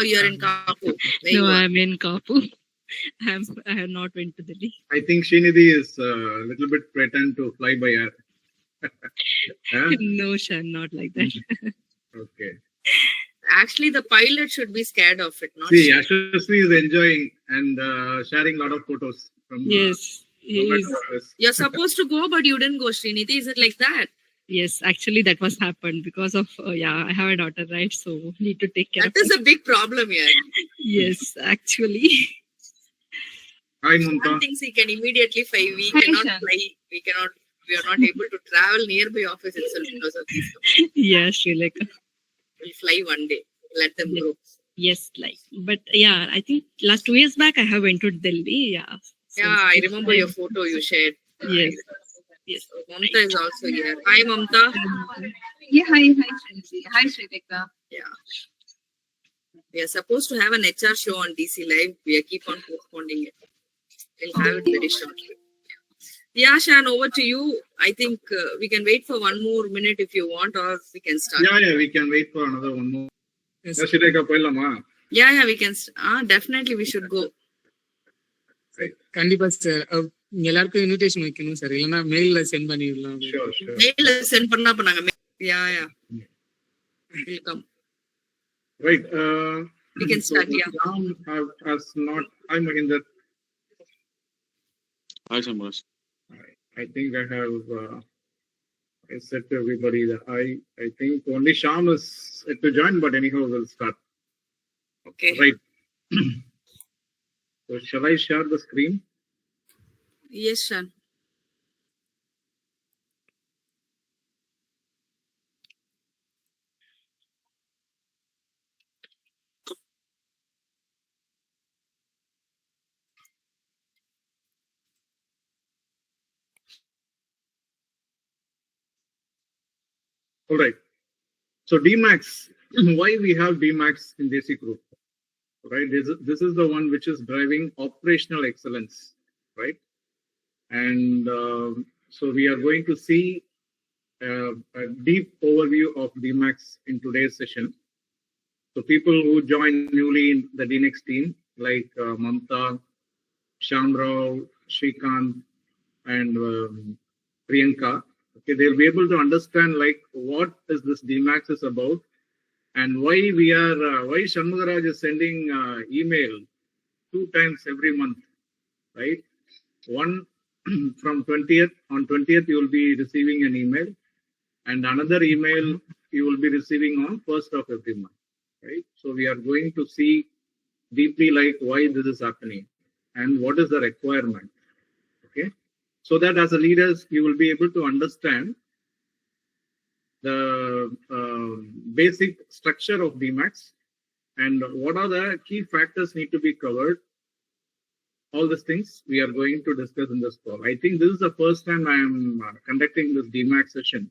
or you're in Kapu? No, I'm in Kapu. I have not went to Delhi. I think Srinidhi is a little bit pretend to fly by air. Huh? No, Shan, not like that. Okay. Actually, the pilot should be scared of it, not See, she. Ashwasri is enjoying and sharing a lot of photos from Yes, he is. office. You're supposed to go, but you didn't go, Srinidhi. Is it like that? Yes, actually, that was happened because of I have a daughter, right? So need to take care That of is her. a big problem here. Yes, actually. Hi, One Mumta. thing he can immediately fly. We Hi, cannot Shan. fly. We are not able to travel nearby office itself because of this. Yeah, Sri Lanka. We'll fly one day. Let them grow. Yes, like, but yeah, I think last 2 years back I have went to Delhi. Yeah. So Yeah, I remember your photo you shared. Yes. Yes. Mamta is also here. Hi, Mamta. Yeah, hi, Srinidhi. Hi, Sritika. Yeah. We are supposed to have an HR show on DC Live. We are keep on postponing it. We'll have it very shortly. Yeah, Shan, over to you. I think we can wait for one more minute if you want, or we can start. Yeah, we can wait for another one more. Yes. Shireka, poilama. Yeah, we can. Definitely we should go. கண்டிப்பா sir எல்லாருக்கும் invitation வைக்கணும் sir இல்லைன்னா மெயில்ல send பண்ணிடலாம் Sure. Mail send பண்ணா அப்ப நாங்க yeah. We'll come. Right. We can start, yeah. Ram has not. I'm in that. Hi, Sambas. I think I have. I said to everybody that I think only Sham is set to join, but anyhow we'll start. Okay. Right. So shall I share the screen? Yes, Shan. All right. So DMAX, why we have DMAX in DC Group, right? This is the one which is driving operational excellence, right? And so we are going to see a deep overview of DMAX in today's session. So people who join newly in the DMAX team, like Mamta, Shamrao, Shrikant, and Priyanka, okay, they'll be able to understand like what is this DMAX is about and why we are why Shanmugaraj is sending email 2 times every month, right? One from 20th. On 20th you will be receiving an email, and another email you will be receiving on 1st of every month, right? So we are going to see deeply like why this is happening and what is the requirement, okay? So that as a leaders, you will be able to understand the basic structure of DMAX and what are the key factors need to be covered. All these things we are going to discuss in this call. I think this is the first time I am conducting this DMAX session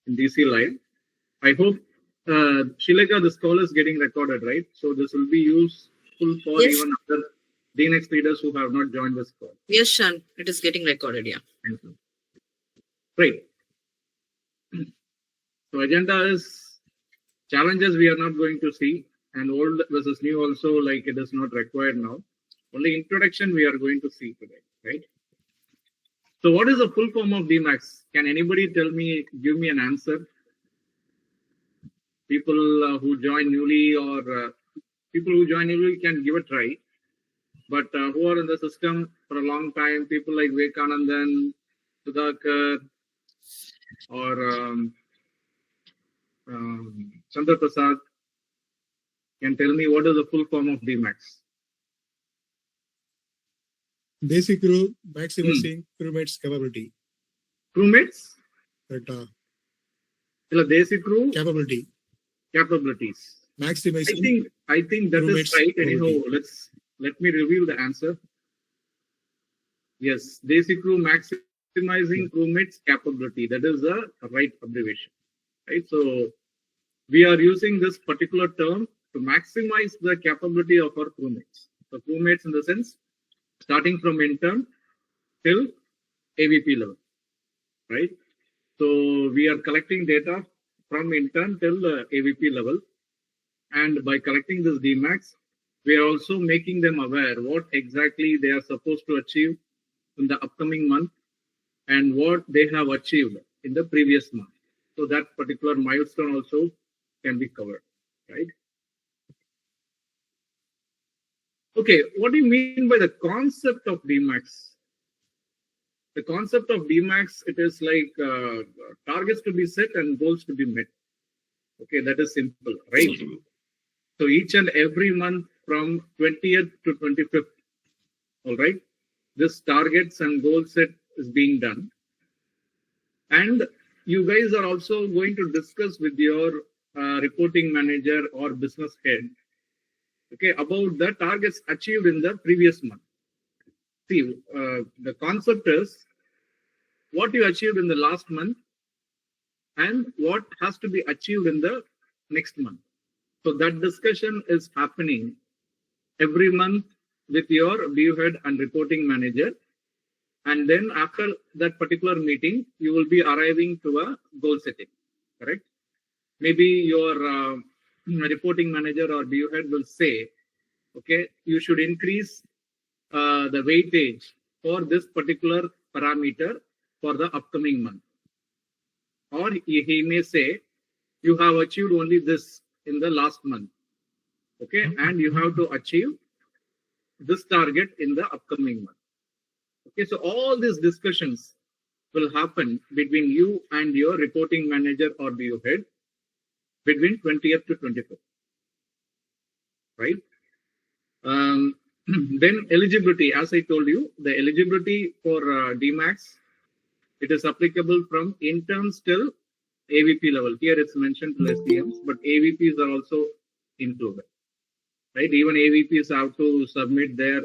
in DC Live. I hope, Shileka, this call is getting recorded, right? So this will be useful for Yes. even other DMAX leaders who have not joined this call. Yes, Shan. It is getting recorded, yeah. Thank you. Great. So agenda is challenges we are not going to see, and old versus new also, like it is not required now. Only introduction we are going to see today, right? So what is the full form of DMAX? Can anybody tell me, give me an answer? People who join newly or people who join newly can give a try. But who are in the system for a long time, people like Vivekanandan, Sudhakar, or Chandra Prasad, can tell me what is the full form of DMAX? Basic crew maximizing crewmates capability. Crewmates? But Basic crew capability. capabilities. Maximizing. I think that is Crewmates right. Anyhow, capability. let me reveal the answer. Yes, basic crew maximizing crewmates capability. That is the right abbreviation, right? So we are using this particular term to maximize the capability of our crewmates. So crewmates in the sense, starting from intern till AVP level, right? So we are collecting data from intern till AVP level, And by collecting this DMAX, we are also making them aware what exactly they are supposed to achieve in the upcoming month and what they have achieved in the previous month. So that particular milestone also can be covered, right? Okay, what do you mean by the concept of DMAX? The concept of DMAX, it is like targets to be set and goals to be met. Okay, that is simple, right? So each and every month from 20th to 25th, all right, this targets and goal set is being done. And you guys are also going to discuss with your reporting manager or business head, okay, about the targets achieved in the previous month. See, the concept is what you achieved in the last month and what has to be achieved in the next month. So that discussion is happening every month with your BU head and reporting manager. And then after that particular meeting, you will be arriving to a goal setting, correct? Maybe your reporting manager or BU head will say, okay, you should increase the weightage for this particular parameter for the upcoming month. Or he may say, you have achieved only this in the last month, okay, and you have to achieve this target in the upcoming month. Okay, so all these discussions will happen between you and your reporting manager or BU head between 20th to 25th, right? Then eligibility, as I told you, the eligibility for DMAX, it is applicable from interns till AVP level. Here it's mentioned till SDMs, but AVPs are also included, right? Even AVPs have to submit their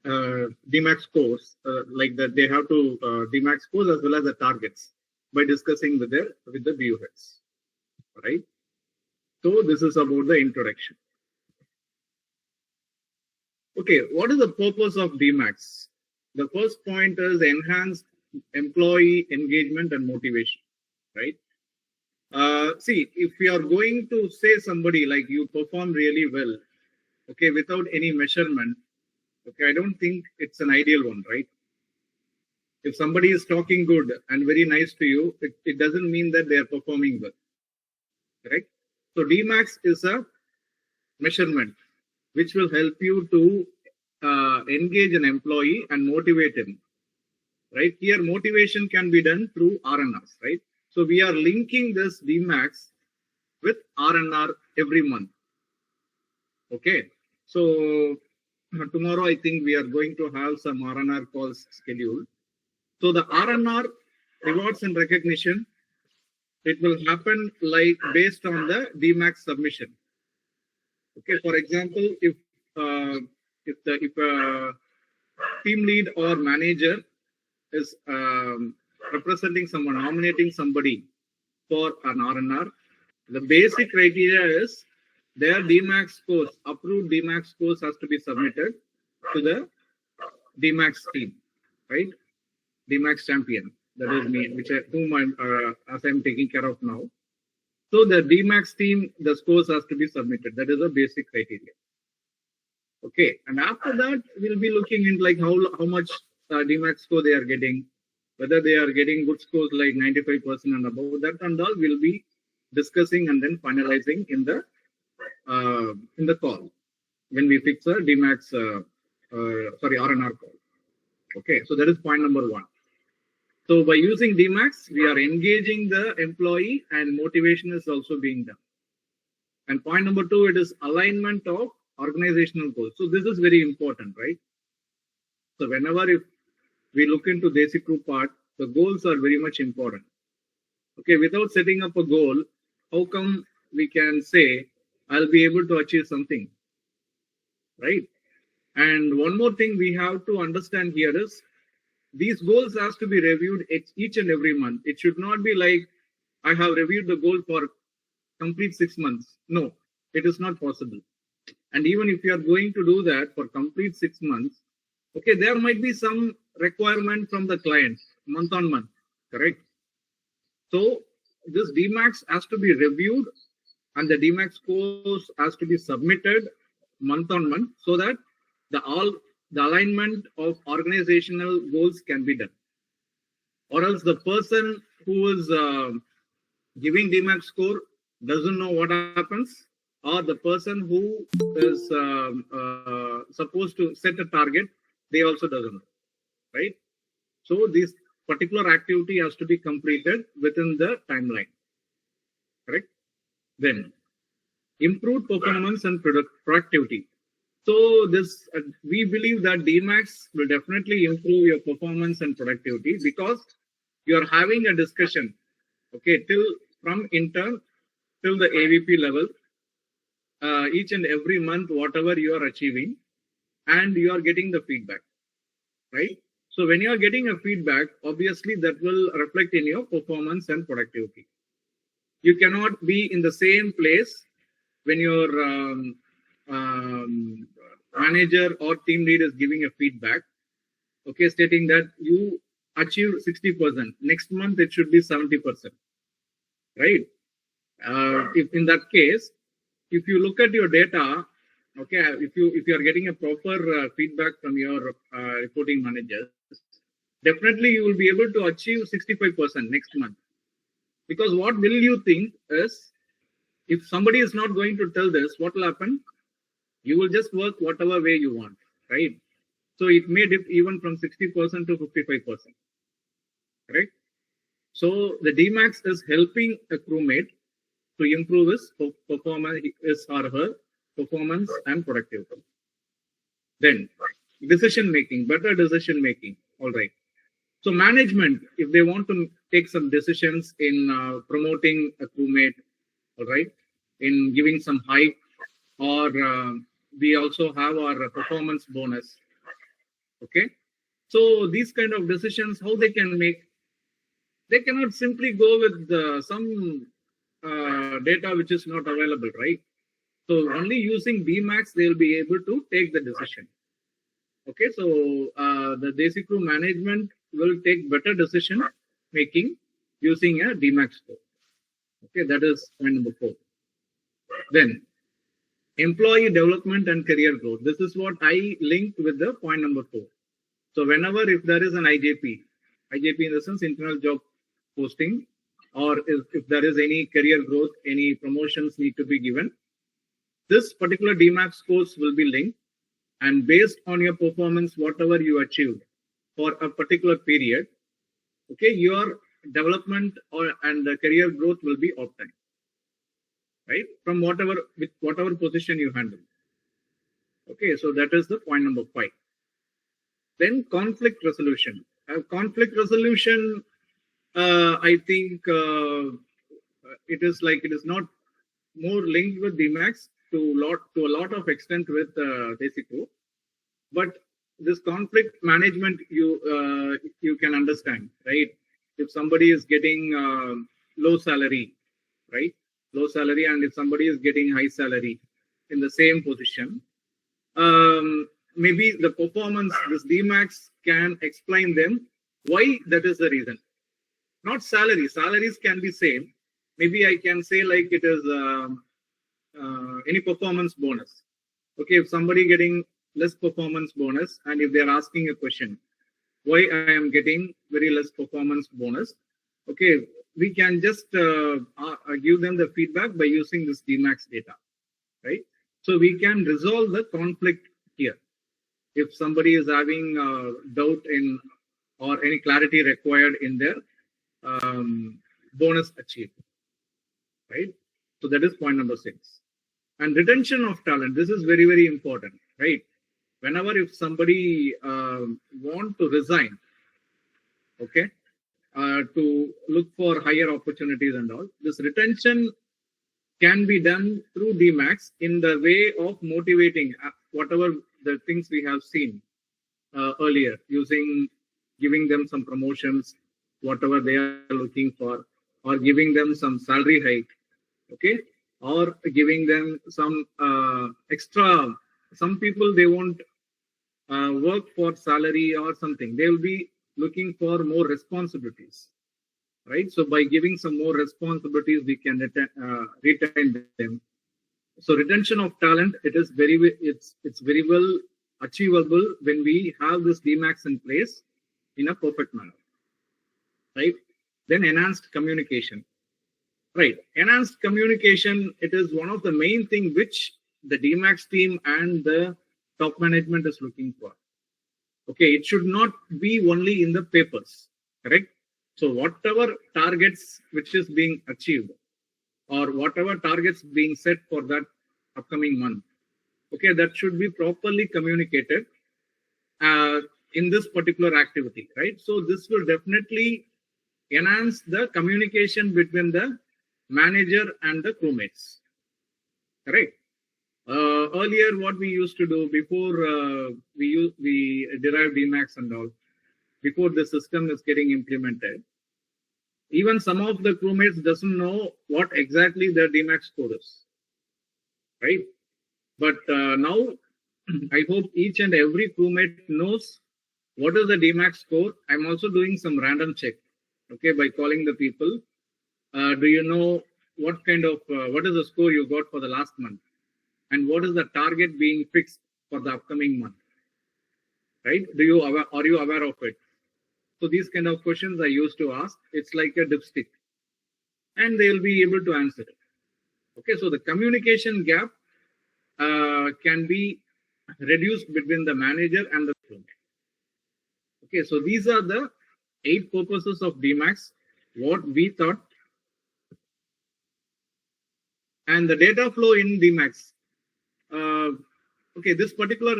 DMAX scores, like that they have to DMAX scores as well as the targets by discussing with the BU heads, right? So this is about the introduction. Okay, what is the purpose of DMAX? The first point is enhanced employee engagement and motivation, right? See, if you are going to say somebody like you perform really well, okay, without any measurement, okay, I don't think it's an ideal one, right? If somebody is talking good and very nice to you, it doesn't mean that they are performing well, correct? So DMAX is a measurement which will help you to engage an employee and motivate him, right? Here, motivation can be done through RNRs, right? So we are linking this DMAX with RNR every month. Okay. So tomorrow, I think we are going to have some RNR calls scheduled. So the RNR, rewards and recognition, it will happen like based on the DMAX submission. Okay. For example, if a team lead or manager is representing someone, nominating somebody for an RNR, the basic criteria is their DMAX scores, approved DMAX scores has to be submitted to the DMAX team, right? DMAX champion, that is me, as I'm taking care of now. So the DMAX team, the scores has to be submitted. That is a basic criteria. Okay, and after that, we'll be looking in like how much DMAX score they are getting, whether they are getting good scores like 95% and above. That and all we'll be discussing and then finalizing in the call when we fix a DMAX, RNR call. Okay, so that is point number one. So by using DMAX, we are engaging the employee and motivation is also being done. And point number two, it is alignment of organizational goals. So this is very important, right? So whenever if we look into basic group part, the goals are very much important. Okay, without setting up a goal, how come we can say I'll be able to achieve something, right? And one more thing we have to understand here is these goals has to be reviewed each and every month. It should not be like I have reviewed the goal for complete 6 months. No, it is not possible. And even if you are going to do that for complete 6 months, okay, there might be some requirement from the client month on month, correct? So this DMAX has to be reviewed and the DMAX scores has to be submitted month on month so that the alignment of organizational goals can be done. Or else the person who is giving DMAX score doesn't know what happens, or the person who is supposed to set a target, they also doesn't know, right? So this particular activity has to be completed within the timeline, correct? Then improved performance and productivity. So this we believe that DMAX will definitely improve your performance and productivity because you are having a discussion, okay, from intern till the AVP level, each and every month, whatever you are achieving, and you are getting the feedback, right? So when you are getting a feedback, obviously that will reflect in your performance and productivity. You cannot be in the same place when your manager or team lead is giving a feedback, okay, stating that you achieved 60%. Next month it should be 70%, right? If in that case, if you look at your data, okay, if you are getting a proper feedback from your reporting managers, definitely you will be able to achieve 65% next month. Because what will you think is, if somebody is not going to tell this, what will happen? You will just work whatever way you want, right? So it may dip even from 60% to 55%, right? So the DMAX is helping a crewmate to improve his performance, his or her performance and productivity. Then decision making, better decision making. All right. So management, if they want to take some decisions in promoting a crewmate, all right, in giving some hike, or we also have our performance bonus. Okay. So these kind of decisions, how they can make, they cannot simply go with some data which is not available, right? So only using DMAX, they'll be able to take the decision. Okay, so the DESI crew management will take better decision making using a DMAX score. Okay, that is point number 4. Then employee development and career growth. This is what I linked with the point number 4. So whenever if there is an IJP in the sense internal job posting, or if there is any career growth, any promotions need to be given, this particular DMAX scores will be linked, and based on your performance, whatever you achieved for a particular period, okay, your development and the career growth will be obtained, right? From whatever position you handle. Okay, so that is the point number 5. Then conflict resolution. Conflict resolution, I think it is not more linked with DMAX to a lot of extent with DESI crew, but this conflict management you can understand, right? If somebody is getting low salary, right? Low salary, and if somebody is getting high salary in the same position, maybe the performance, this DMAX can explain them why that is the reason. Not salary. Salaries can be same. Maybe I can say like it is any performance bonus. Okay, if somebody getting less performance bonus, and if they are asking a question, why I am getting very less performance bonus? Okay, we can just give them the feedback by using this DMAX data, right? So we can resolve the conflict here. If somebody is having doubt in or any clarity required in their bonus achieved, right? So that is point number 6. And retention of talent. This is very, very important, right? Whenever if somebody want to resign, okay, to look for higher opportunities and all, this retention can be done through DMAX in the way of motivating whatever the things we have seen earlier, giving them some promotions, whatever they are looking for, or giving them some salary hike, okay, or giving them some extra. Some people, they won't work for salary or something. They will be looking for more responsibilities, right? So by giving some more responsibilities, we can retain them. So retention of talent, it's very well achievable when we have this DMAX in place in a perfect manner, right? Then enhanced communication, right? Enhanced communication, it is one of the main thing which the DMAX team and the top management is looking for. Okay, it should not be only in the papers, correct? So whatever targets which is being achieved or whatever targets being set for that upcoming month, okay, that should be properly communicated in this particular activity, right? So this will definitely enhance the communication between the manager and the crewmates, correct? Earlier, what we used to do before we derived DMAX and all, before the system is getting implemented, even some of the crewmates doesn't know what exactly the DMAX score is, right? But now, I hope each and every crewmate knows what is the DMAX score. I'm also doing some random check, okay, by calling the people. Do you know what kind of what is the score you got for the last month? And what is the target being fixed for the upcoming month, right? Are you aware of it? So these kind of questions I used to ask. It's like a dipstick, and they will be able to answer it. Okay, so the communication gap can be reduced between the manager and the crewmate. Okay, so these are the 8 purposes of DMAX, what we thought. And the data flow in DMAX. Okay, this particular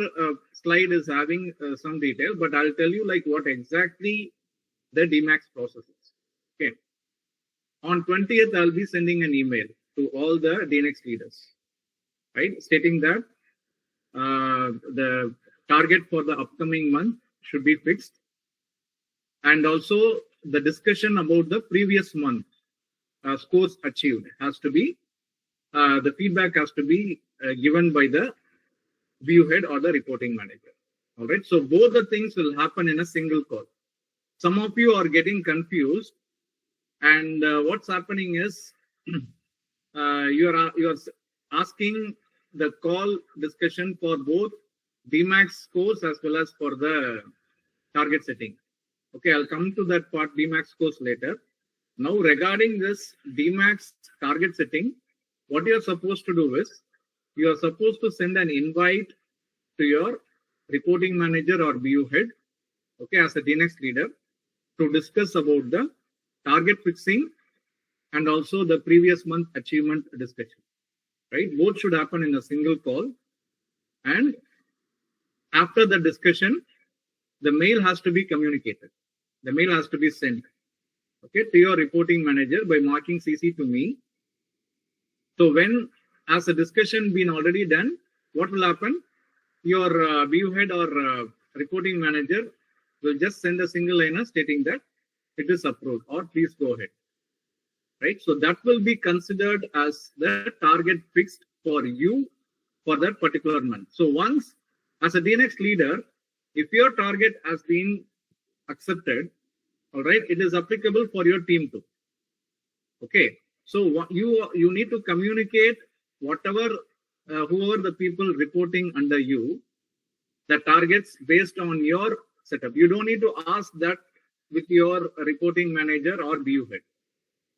slide is having some detail, but I'll tell you like what exactly the DMAX process is. Okay, on 20th, I'll be sending an email to all the DNX leaders, right, stating that the target for the upcoming month should be fixed, and also the discussion about the previous month scores achieved has to be the feedback has to be given by the view head or the reporting manager. All right, so both the things will happen in a single call. Some of you are getting confused, and what's happening is you are asking the call discussion for both DMAX scores as well as for the target setting. Okay, I'll come to that part, DMAX scores, later. Now, regarding this DMAX target setting, what you are supposed to do is you are supposed to send an invite to your reporting manager or BU head, okay, as a DNX leader, to discuss about the target fixing and also the previous month achievement discussion, right? Both should happen in a single call. And after the discussion, the mail has to be communicated. The mail has to be sent, okay, to your reporting manager by marking CC to me. So when, as a discussion been already done, what will happen? Your BU head or reporting manager will just send a single liner stating that it is approved or please go ahead, right? So that will be considered as the target fixed for you for that particular month. So once, as a DNX leader, if your target has been accepted, all right, it is applicable for your team too. Okay, so you need to communicate whatever whoever the people reporting under you, the targets based on your setup. You don't need to ask that with your reporting manager or BU head,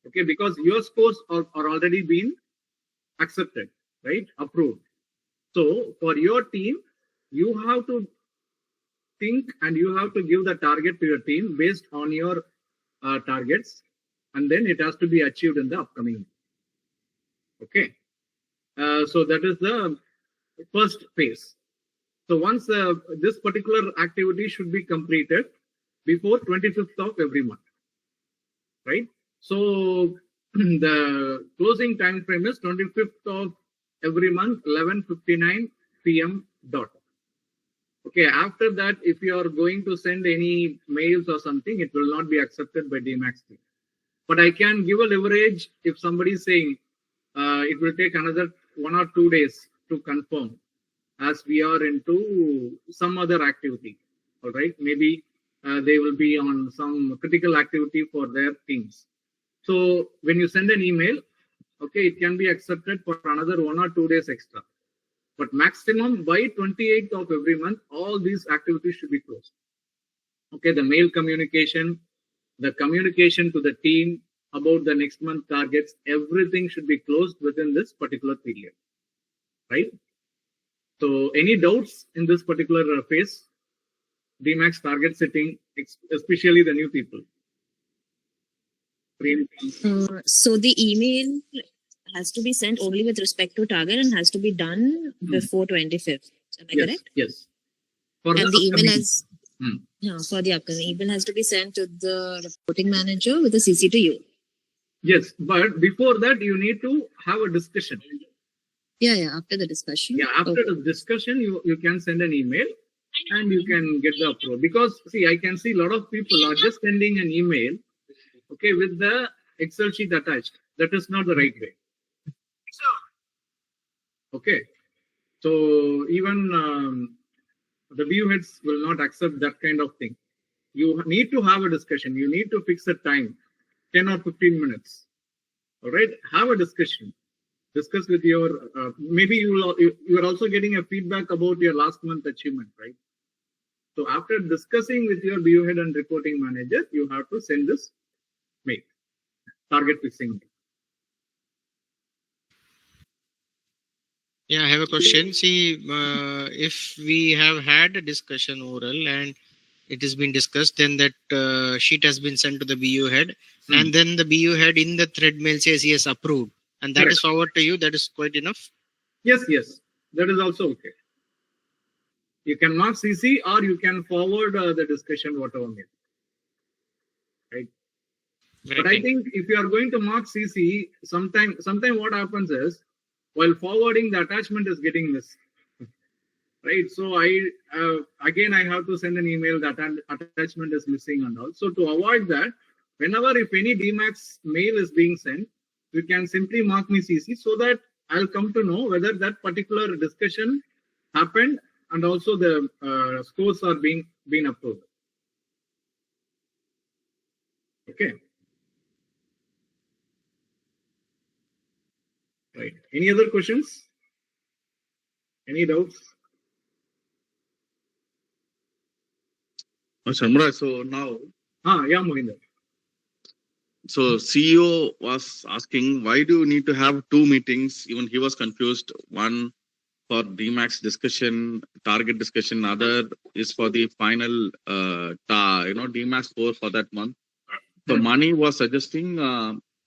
okay, because your scores are already been accepted, right, approved. So for your team, you have to think and you have to give the target to your team based on your targets, and then it has to be achieved in the upcoming. Okay, so that is the first phase. So once this particular activity should be completed before 25th of every month, right? So the closing time frame is 25th of every month, 11:59 p.m. dot. Okay, after that, if you are going to send any mails or something, it will not be accepted by DMAX team. But I can give a leverage if somebody is saying it will take another 1 or 2 days to confirm, as we are into some other activity. All right, maybe they will be on some critical activity for their teams. So when you send an email, okay, it can be accepted for another 1 or 2 days extra. But maximum by 28th of every month, all these activities should be closed. Okay, the mail communication, the communication to the team about the next month targets, everything should be closed within this particular period, right? So any doubts in this particular phase, DMAX target setting, especially the new people. So the email has to be sent only with respect to target and has to be done before 25th. Am I Yes, correct? yes. For And the email upcoming- has for the upcoming email has to be sent to the reporting manager with a CC to you. Yes, but before that, you need to have a discussion. Yeah, after the discussion. Yeah, after the discussion, you can send an email and you can get the approval. Because, see, I can see a lot of people are just sending an email, okay, with the Excel sheet attached. That is not the right way. Okay. So, even the BU heads will not accept that kind of thing. You need to have a discussion. You need to fix a time, 10 or 15 minutes. All right. Have a discussion. Discuss with your, maybe you are also getting a feedback about your last month achievement, right? So after discussing with your BU head and reporting manager, you have to send this mail, target fixing. Yeah, I have a question. See, if we have had a discussion oral and it has been discussed, then that sheet has been sent to the BU head, and then the BU head in the thread mail says yes, approved, and that is forward to you. That is quite enough. Yes, that is also okay. You can mark CC or you can forward the discussion, whatever made. Right. But I think if you are going to mark CC, sometime what happens is, while forwarding, the attachment is getting missed. Right. So again I have to send an email that attachment is missing and all. So to avoid that, whenever if any DMAX mail is being sent, you can simply mark me CC so that I'll come to know whether that particular discussion happened and also the scores are being approved. Okay. Right. Any other questions? Any doubts? Shamra, so now, Yeah, Mohinder. so CEO was asking, why do you need to have two meetings? Even he was confused. One for DMAX discussion, target discussion. Other is for the final, DMAX score for that month. So Mani was suggesting,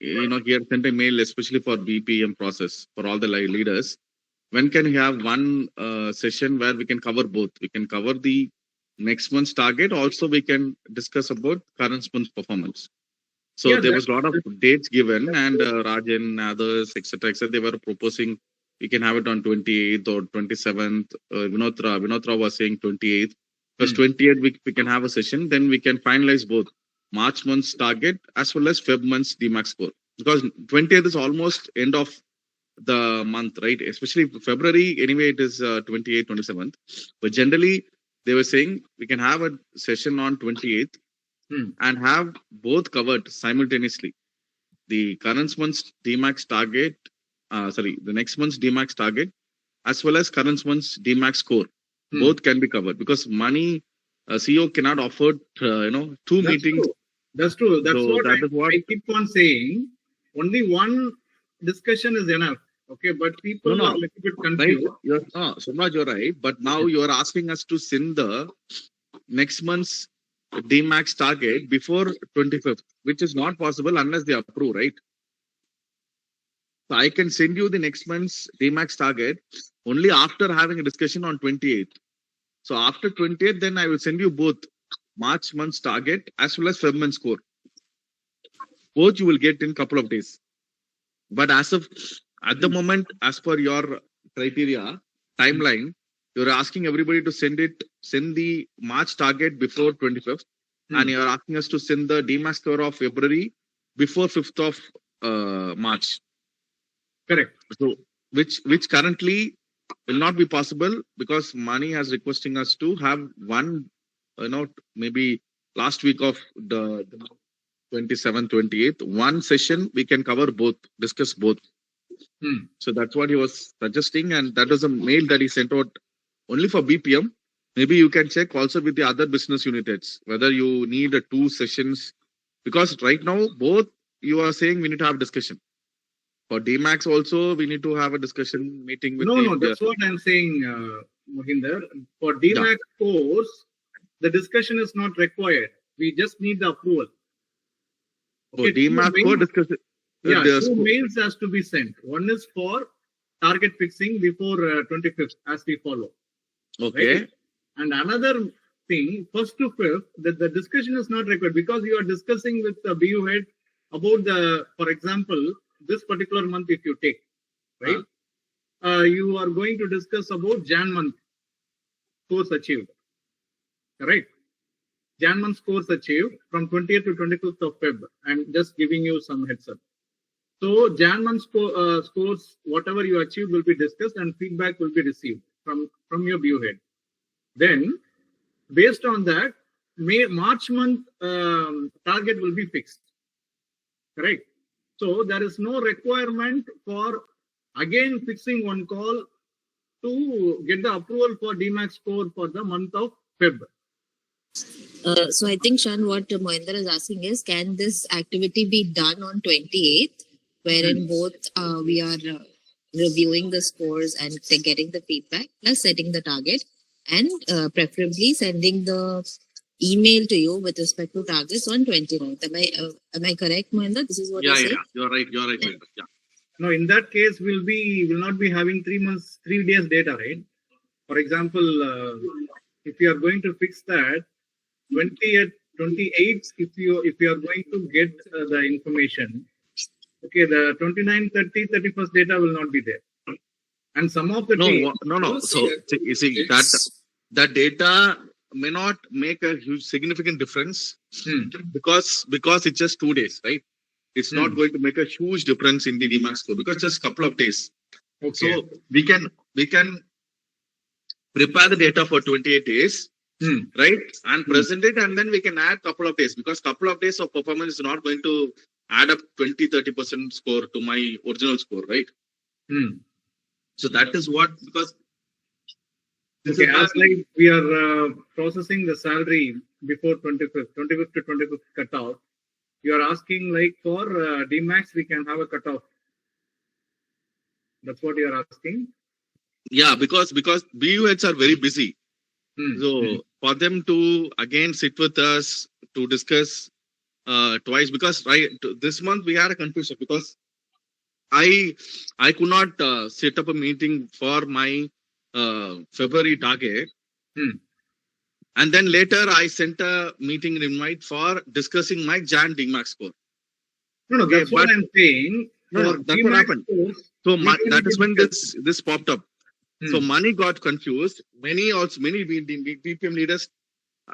he had sent a mail, especially for BPM process for all the leaders. When can we have one session where we can cover both? We can cover the next month's target. Also, we can discuss about current month's performance. So there was a lot of dates given, and Rajan, others, etc., they were proposing we can have it on 28th or 27th. Vinotra was saying 28th. Because 28th we can have a session, then we can finalize both March month's target as well as Feb month's DMAX score. Because 20th is almost end of the month, right? Especially February, anyway, it is 28th, 27th. But generally, they were saying we can have a session on 28th and have both covered simultaneously. The current month's DMAX target, the next month's DMAX target, as well as current month's DMAX score. Both can be covered because money, CEO cannot afford, two meetings. True. That's true. That's So what I keep on saying. Only one discussion is enough. Okay, but people are a little bit confused. Right? Somraj, you're right. But now you're asking us to send the next month's DMAX target before 25th, which is not possible unless they approve, right? So I can send you the next month's DMAX target only after having a discussion on 28th. So after 28th, then I will send you both March month's target as well as Feb month score. Both you will get in a couple of days. But at the moment, as per your criteria, timeline, you're asking everybody to send the March target before 25th. And you're asking us to send the DMAX score of February before 5th of March. Correct. So, which currently will not be possible because Mani has requesting us to have one, maybe last week of the 27th, 28th. One session we can cover both, discuss both. So that's what he was suggesting, and that was a mail that he sent out only for BPM. Maybe you can check also with the other business units whether you need 2 sessions, because right now both you are saying we need to have discussion. For DMAX also we need to have a discussion meeting with No, that's what I'm saying, Mohinder. For DMAX course, the discussion is not required. We just need the approval. For DMAX for discussion. Yeah, 2 mails has to be sent. One is for target fixing before 25th as we follow. Okay. Right? And another thing, 1st to 5th, that the discussion is not required because you are discussing with the BU head about the, for example, this particular month if you take, right? You are going to discuss about Jan month scores achieved, right? Jan month scores achieved from 20th to 25th of Feb. I'm just giving you some heads up. So Jan month scores, whatever you achieve will be discussed and feedback will be received from your BU head. Then, based on that, March month target will be fixed. Correct. So there is no requirement for again fixing one call to get the approval for DMAX score for the month of Feb. So I think, Shan, what Mohinder is asking is, can this activity be done on 28th, wherein both we are reviewing the scores and getting the feedback, plus setting the target, and preferably sending the email to you with respect to targets on 29th. Am I correct, Mohinder? This is what you're saying? You're right. Yeah. Now, in that case, will not be having 3 days data, right? For example, if you are going to fix that 20th, 28th, if you are going to get the information, okay, the 29, 30, 31st data will not be there. And some of the No. So you see that data may not make a huge significant difference because it's just 2 days, right? It's not going to make a huge difference in the DMAX score because just a couple of days. Okay. So we can prepare the data for 28 days, right? And present it, and then we can add couple of days because couple of days of performance is not going to add up 20-30% score to my original score, right? So that is what, because okay, as like we are processing the salary before 25th to 25th cutoff, you are asking like for DMAX we can have a cutoff. That's what you are asking. Yeah, because BU heads are very busy. So for them to again sit with us to discuss twice, because this month we had a confusion because I could not set up a meeting for my February target, and then later I sent a meeting invite for discussing my Jan DMAX score. No, that's what I'm saying. No, that's what happened. So that is when this popped up. So money got confused. Many BPM leaders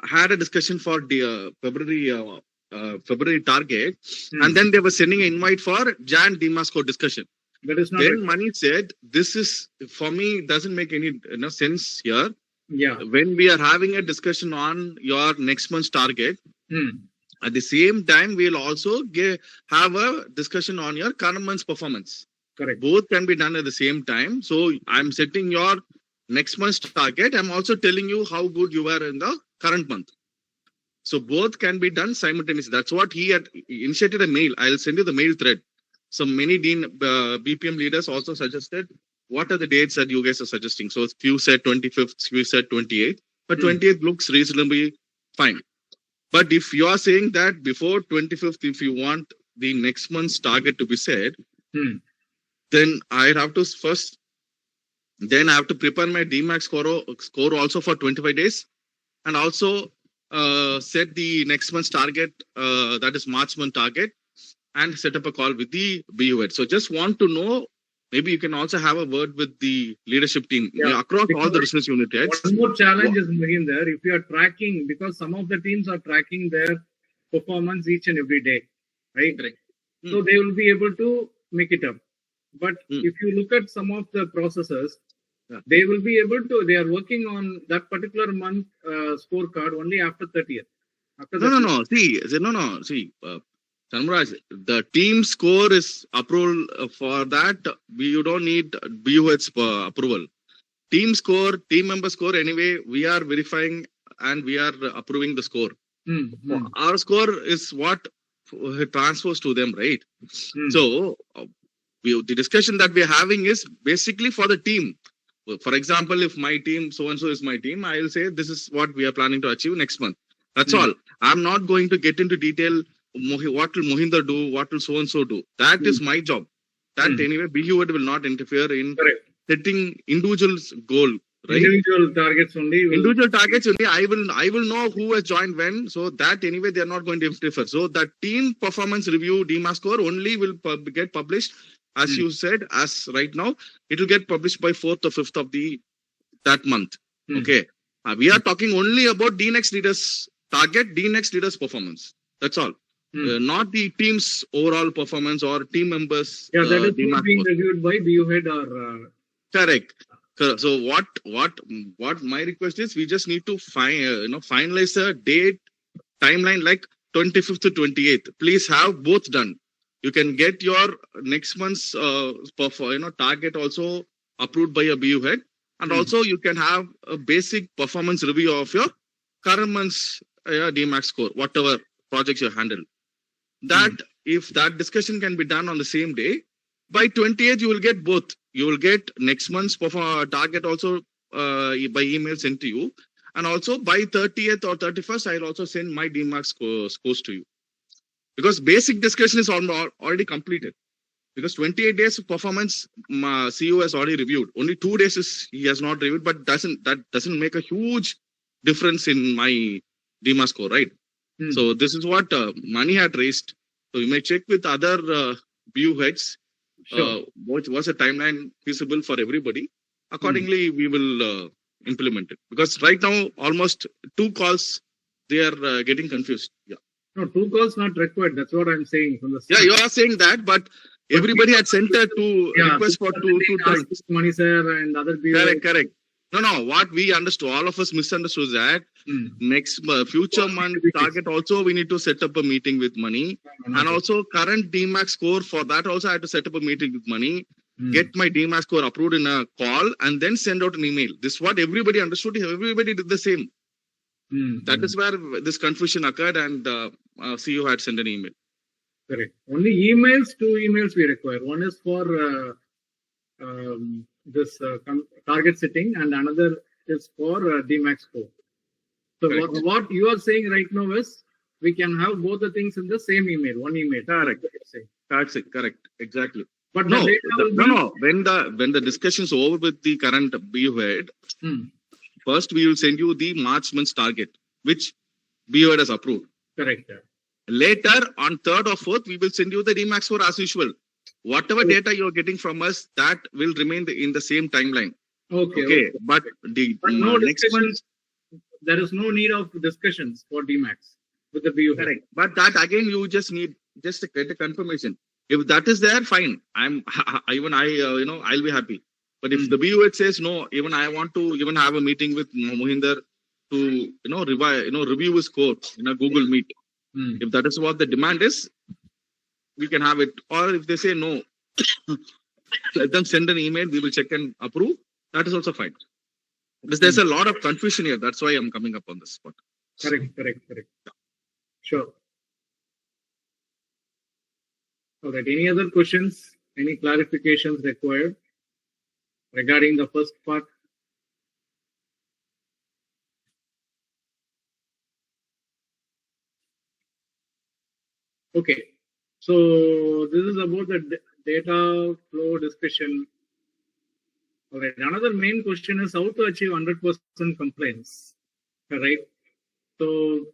had a discussion for the February target, and then they were sending an invite for Jan DMAX score discussion. That is not then Money said, "This is for me doesn't make any sense here. Yeah. When we are having a discussion on your next month's target, at the same time we'll also have a discussion on your current month's performance. Correct. Both can be done at the same time. So I'm setting your next month's target. I'm also telling you how good you were in the current month. So both can be done simultaneously. That's what he had initiated a mail. I'll send you the mail thread. So many BPM leaders also suggested what are the dates that you guys are suggesting. So few said 25th, few said 28th, but 28th looks reasonably fine. But if you are saying that before 25th, if you want the next month's target to be set, then I have to first, then I have to prepare my DMAX score also for 25 days, and also set the next month's target, that is March month target, and set up a call with the BU head. So just want to know, maybe you can also have a word with the leadership team across all the business unit heads. One more challenge is there. If you are tracking, because some of the teams are tracking their performance each and every day, right? So they will be able to make it up. But if you look at some of the processes, they will be able to, they are working on that particular month scorecard only after 30th. See, Shanmuraj, the team score is approval for that. You don't need BUH's approval. Team score, team member score, anyway, we are verifying and we are approving the score. Our score is what transfers to them, right? So, the discussion that we are having is basically for the team. For example, if my team, so and so is my team, I will say this is what we are planning to achieve next month. That's all. I'm not going to get into detail. What will Mohinder do? What will so and so do? That is my job. That anyway, BUHED will not interfere in setting individuals' goal. Right? Individual targets only. Individual targets only. I will know who has joined when. So that anyway they are not going to interfere. So that team performance review DMAX score only will get published, as you said. As right now, it will get published by 4th or 5th of that month. Okay. We are talking only about DNext leaders target, DNext leaders performance. That's all. Not the team's overall performance or team members. Yeah, that is DMAX being score. reviewed by BUHED or. Correct. So what my request is, we just need to finalize a date timeline like 25th to 28th. Please have both done. You can get your next month's target also approved by a BUHED, and also you can have a basic performance review of your current month's DMAX score, whatever projects you handle. That if that discussion can be done on the same day, by 28th you will get both. You will get next month's target also by email sent to you, and also by 30th or 31st I'll also send my DMAX scores to you, because basic discussion is already completed. Because 28 days of performance, CEO has already reviewed. Only 2 days he has not reviewed, but that doesn't make a huge difference in my DMAX score, right? So this is what Mani had raised. So you may check with other BU heads. What was a timeline feasible for everybody? Accordingly, we will implement it. Because right now, almost 2 calls, they are getting confused. Yeah. No, 2 calls not required. That's what I'm saying. From the Yeah, you are saying that, but everybody had sent a request for two times. Mani sir and other BU. Correct. No. What we understood, all of us misunderstood that next future month target also we need to set up a meeting with Mani, and also current DMAX score for that also I had to set up a meeting with Mani, get my DMAX score approved in a call, and then send out an email. This is what everybody understood. Everybody did the same. That is where this confusion occurred, and CEO had sent an email. Correct. Only emails, 2 emails we require. One is for this target setting, and another is for DMAX score. So what you are saying right now is we can have both the things in the same email, one email. Correct. That's it. Correct. Exactly. But no. When the discussion is over with the current BU head, first we will send you the March month's target, which BU head has approved. Correct. Later, on 3rd or 4th, we will send you the DMAX score as usual. Whatever data you are getting from us, that will remain in the same timeline. Okay. But no next month, there is no need of discussions for DMAX with the BU. Correct. But that again, you just need to get a confirmation. If that is there, fine. I'll be happy. But if the BU says no, even I want to even have a meeting with Mohinder to review his score in a Google Meet. If that is what the demand is, we can have it. Or if they say no, let them send an email. We will check and approve. That is also fine. Because there's a lot of confusion here. That's why I'm coming up on this spot. Correct. Sure. All right. Any other questions? Any clarifications required regarding the first part? Okay. So this is about the data flow discussion. All right. Another main question is how to achieve 100% compliance. All right. So,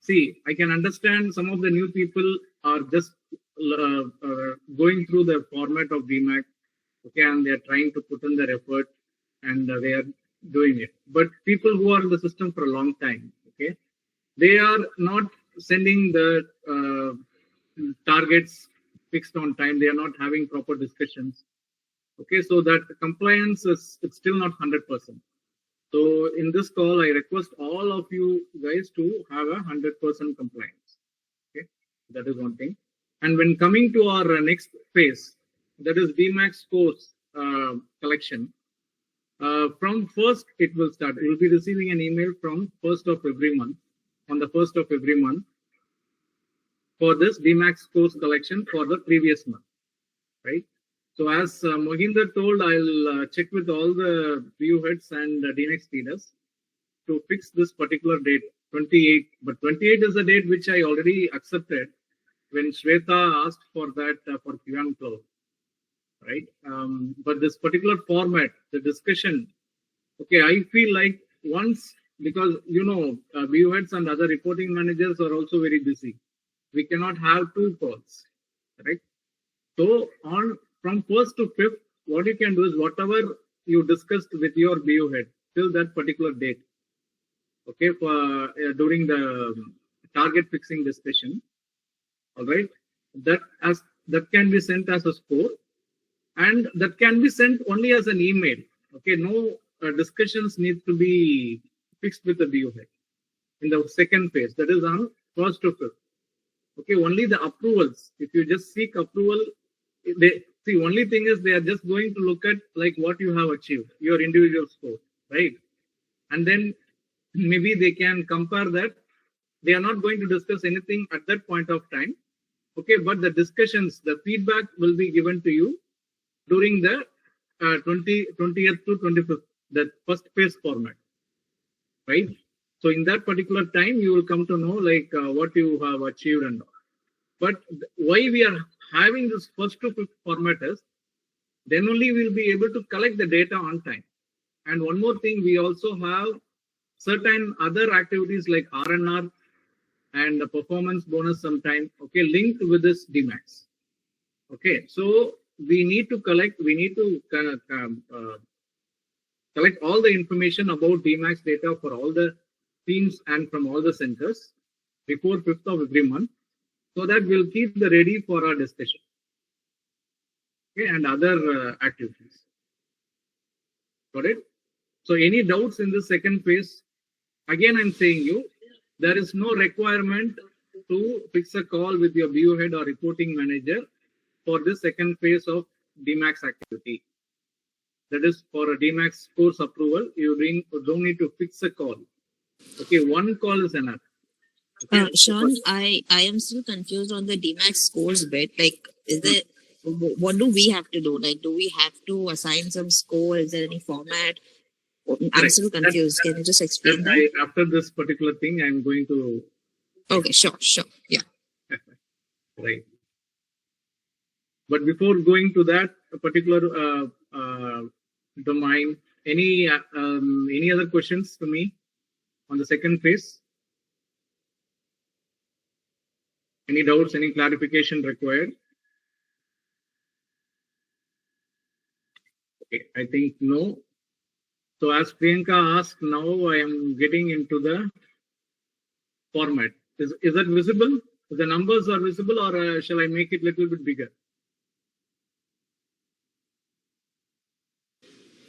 see, I can understand some of the new people are just going through the format of DMAX, okay, and they are trying to put in their effort, and they are doing it. But people who are in the system for a long time, okay, they are not sending the targets fixed on time. They are not having proper discussions. Okay, so that compliance is still not 100%. So in this call, I request all of you guys to have a 100% compliance. Okay, That is one thing. And when coming to our next phase, that is DMAX scores collection, from first it will start. You will be receiving an email from first of every month, on the first of every month, for this DMAX scores collection for the previous month, right? So as Mohinder told, I'll check with all the view heads and DMAX leaders to fix this particular date, 28. But 28 is the date which I already accepted when Shweta asked for that for QM Cloud, right? But this particular format, the discussion, okay, I feel like once, because view heads and other reporting managers are also very busy. We cannot have two calls, right? So from first to fifth, what you can do is whatever you discussed with your BU head till that particular date, okay, for during the target fixing discussion, all right, that can be sent as a score, and that can be sent only as an email. Okay, no discussions need to be fixed with the BU head in the second phase. That is on first to fifth. Okay, only the approvals. If you just seek approval, the only thing is they are just going to look at like what you have achieved, your individual score, right? And then maybe they can compare that. They are not going to discuss anything at that point of time. Okay, but the discussions, the feedback will be given to you during the 20th to 25th, that first phase format, right? So in that particular time, you will come to know like what you have achieved and all. But why we are having this first to fifth format is, then only we will be able to collect the data on time. And one more thing, we also have certain other activities like RNR and the performance bonus sometime, okay, linked with this DMAX. Okay, so we need to collect all the information about DMAX data for all the teams and from all the centers before 5th of every month, so that we'll keep the ready for our discussion, okay, and other activities. Got it? So any doubts in the second phase? Again, I'm saying you, there is no requirement to fix a call with your BU head or reporting manager for this second phase of DMAX activity. That is for a DMAX course approval, you don't need to fix a call. Okay, one call is enough. Okay. Sean, I am still confused on the DMAX scores bit. Like, what do we have to do? Like, do we have to assign some score? Is there any format? I'm still confused. Can you just explain that? After this particular thing, I'm going to. Okay, sure. Yeah. Right. But before going to that particular domain, any other questions to me on the second phase? Any doubts, any clarification required? Okay, I think no. So as Priyanka asked, now I am getting into the format. Is that visible? The numbers are visible, or shall I make it a little bit bigger?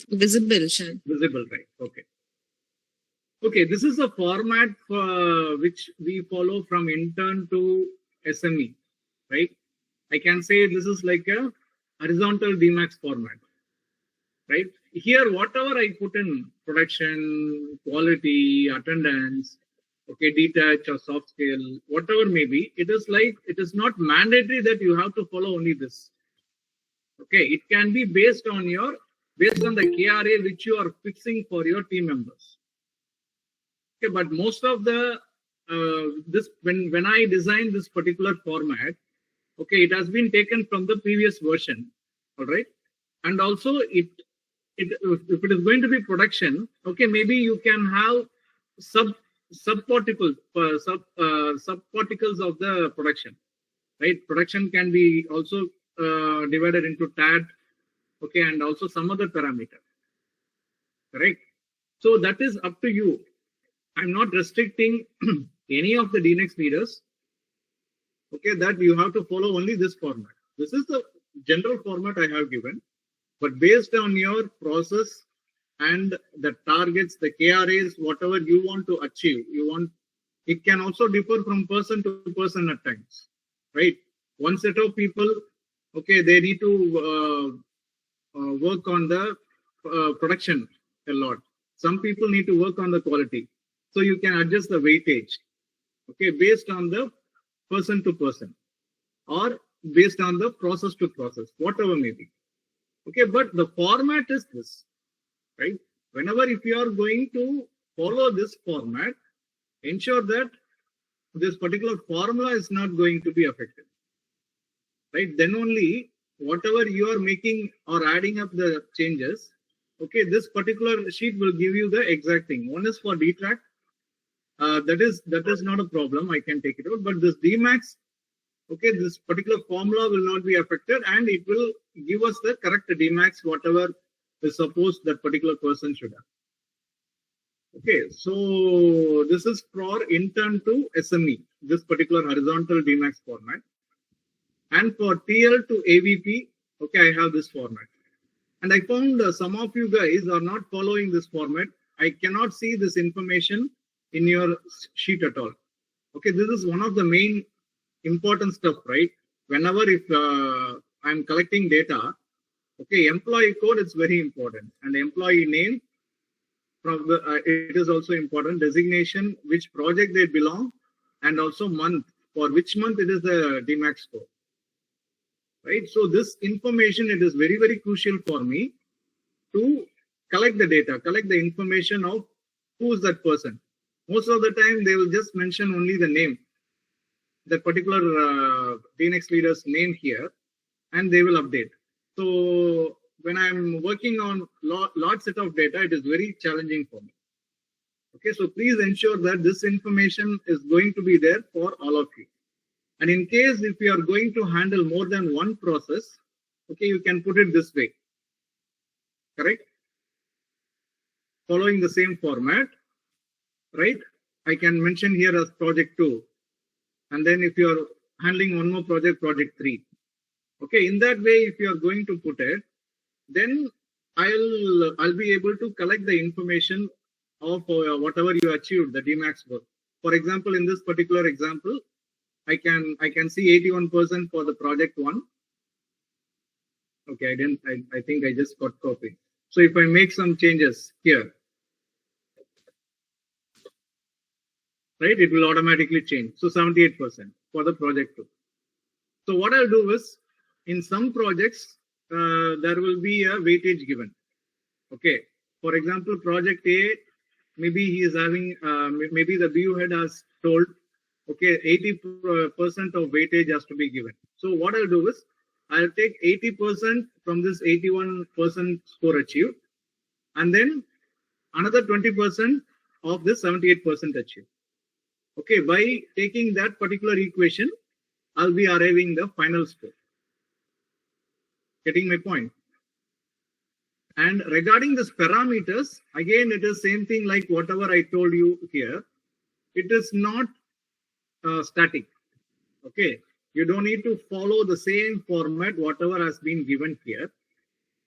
Visible, Sean. Visible, right? Okay. Okay, this is a format for which we follow from intern to SME, right? I can say this is like a horizontal DMAX format, right? Here, whatever I put in production, quality, attendance, okay, detach or soft scale, whatever may be, it is not mandatory that you have to follow only this. Okay, it can be based on the KRA which you are fixing for your team members. Okay, but most of the when I designed this particular format, okay, it has been taken from the previous version, all right, and also if it is going to be production, okay, maybe you can have subparticles of the production, right? Production can be also divided into TAT, okay, and also some other parameter, correct? So that is up to you. I'm not restricting any of the DMAX leaders, okay, that you have to follow only this format. This is the general format I have given, but based on your process and the targets, the KRAs, whatever you want to achieve, it can also differ from person to person at times. right? One set of people, okay, they need to work on the production a lot. Some people need to work on the quality. So you can adjust the weightage, okay, based on the person to person or based on the process to process, whatever may be. Okay, but the format is this, right? Whenever if you are going to follow this format, ensure that this particular formula is not going to be affected, right? Then only whatever you are making or adding up the changes, okay, this particular sheet will give you the exact thing. One is for DTrack, that is not a problem. I can take it out, but this DMAX, okay, this particular formula will not be affected, and it will give us the correct DMAX, whatever is supposed that particular person should have. Okay, so this is for intern to SME, this particular horizontal DMAX format. And for TL to AVP, okay, I have this format. And I found some of you guys are not following this format. I cannot see this information in your sheet at all. Okay, this is one of the main important stuff, right? Whenever if I'm collecting data, okay, employee code is very important, and employee name, from the, it is also important, designation, which project they belong, and also month, for which month it is the DMAX score, right? So this information, it is very, very crucial for me to collect the data, collect the information of who is that person. Most of the time, they will just mention only the name, that particular DNX leader's name here, and they will update. So when I'm working on large set of data, it is very challenging for me. Okay, so please ensure that this information is going to be there for all of you. And in case if you are going to handle more than one process, okay, you can put it this way, correct? Following the same format, right? I can mention here as project 2. And then if you are handling one more project, project 3. Okay, in that way, if you are going to put it, then I'll be able to collect the information of whatever you achieved, the DMAX work. For example, in this particular example, I can see 81% for the project 1. Okay, I think I just got copied. So if I make some changes here, right, it will automatically change. So 78% for the project 2. So what I'll do is, in some projects, there will be a weightage given. Okay, for example, project A, maybe he is having, maybe the BU head has told, okay, 80% of weightage has to be given. So what I'll do is, I'll take 80% from this 81% score achieved, and then another 20% of this 78% achieved. Okay, by taking that particular equation, I'll be arriving the final score. Getting my point? And regarding this parameters, again, it is same thing like whatever I told you here. It is not static. Okay, you don't need to follow the same format, whatever has been given here.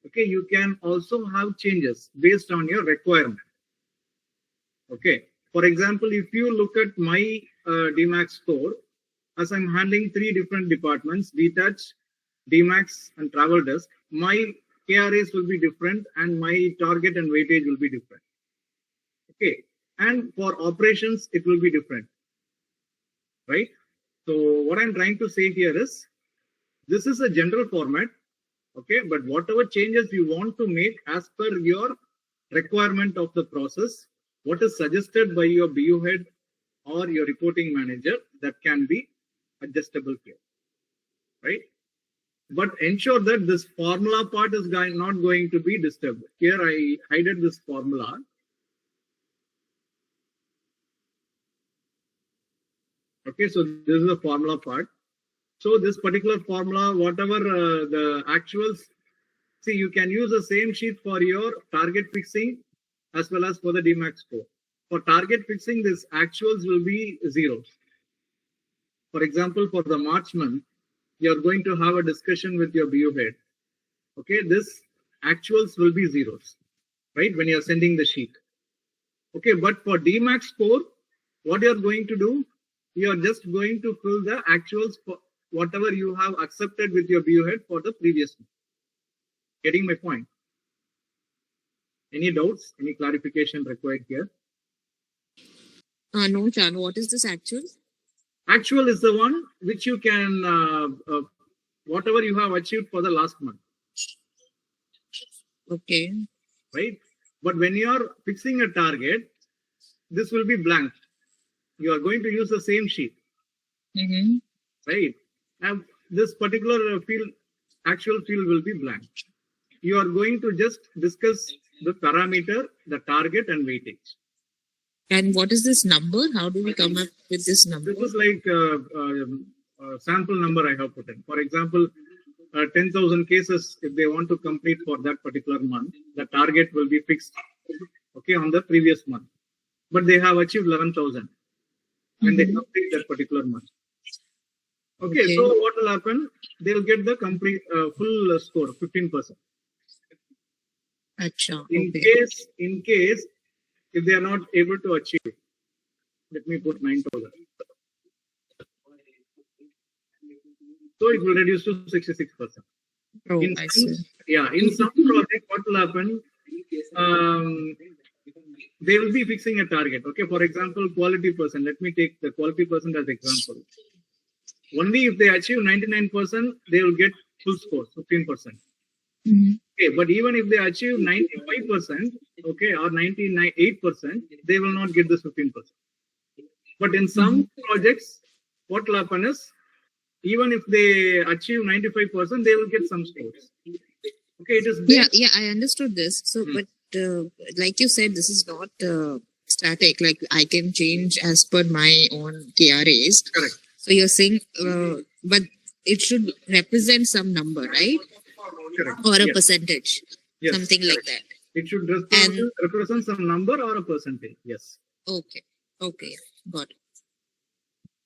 Okay, you can also have changes based on your requirement. Okay, for example, if you look at my DMAX score, as I'm handling 3 different departments, DTouch, DMAX, and Travel Desk, my KRAs will be different and my target and weightage will be different. Okay, and for operations, it will be different, right? So what I'm trying to say here is, this is a general format, okay, but whatever changes you want to make as per your requirement of the process, what is suggested by your BU head or your reporting manager, that can be adjustable here, right? But ensure that this formula part is not going to be disturbed. Here I hided this formula. Okay, so this is the formula part. So this particular formula, whatever the actuals, see, you can use the same sheet for your target fixing as well as for the DMAX score. For target fixing, this actuals will be zeros. For example, for the March month, you're going to have a discussion with your BU head. Okay, this actuals will be zeros, right, when you're sending the sheet. Okay, but for DMAX score, what you're going to do, you're just going to fill the actuals whatever you have accepted with your BU head for the previous month. Getting my point? Any doubts? Any clarification required here? No, Chan, what is this actual? Actual is the one which you can, whatever you have achieved for the last month, Okay. right? But when you are fixing a target, this will be blank. You are going to use the same sheet, Mm-hmm. right? And this particular field, actual field will be blank. You are going to just discuss the parameter, the target and weightage. And what is this number? How do we come up with this number? This is like a sample number I have put in. For example, 10,000 cases, if they want to complete for that particular month, the target will be fixed, okay, on the previous month. But they have achieved 11,000 and they complete that particular month. Okay, so what will happen? They'll get the complete full score, 15%. Acha, In okay. case, if they are not able to achieve, let me put 9,000. So it will reduce to 66%. Oh, In I some, see. yeah, in some project, what will happen? They will be fixing a target. Okay, for example, quality percent. Let me take the quality percent as example. Only if they achieve 99%, they will get full score, 15%. Mm-hmm. Okay, but even if they achieve 95%, okay, or 98%, they will not get this 15%. But in some projects, what will happen is, even if they achieve 95%, they will get some scores. Okay, it is Yeah, based. yeah, I understood this. So, but like you said, this is not static. Like I can change as per my own KRAs. Correct. So you're saying, but it should represent some number, right? Correct. Or a Yes. percentage, Yes, something like correct. that. It should And represent some number or a percentage. Yes. okay, okay, got it.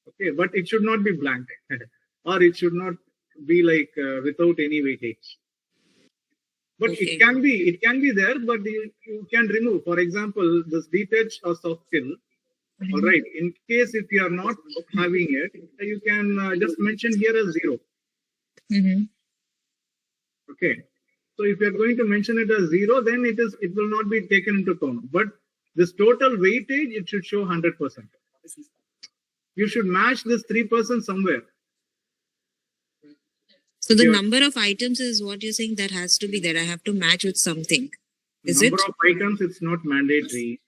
Okay, but it should not be blank, or it should not be like without any weightage. But Okay. it can be there, but you can remove. For example, this detach or soft skill. All right. In case if you are not having it, you can just mention here as 0. Mm-hmm. Okay. So if you are going to mention it as 0, then it will not be taken into account. But this total weightage, it should show 100%. You should match this 3% somewhere. So the number of items is what you're saying that has to be there. I have to match with something. Is Number it? of items, it's not mandatory.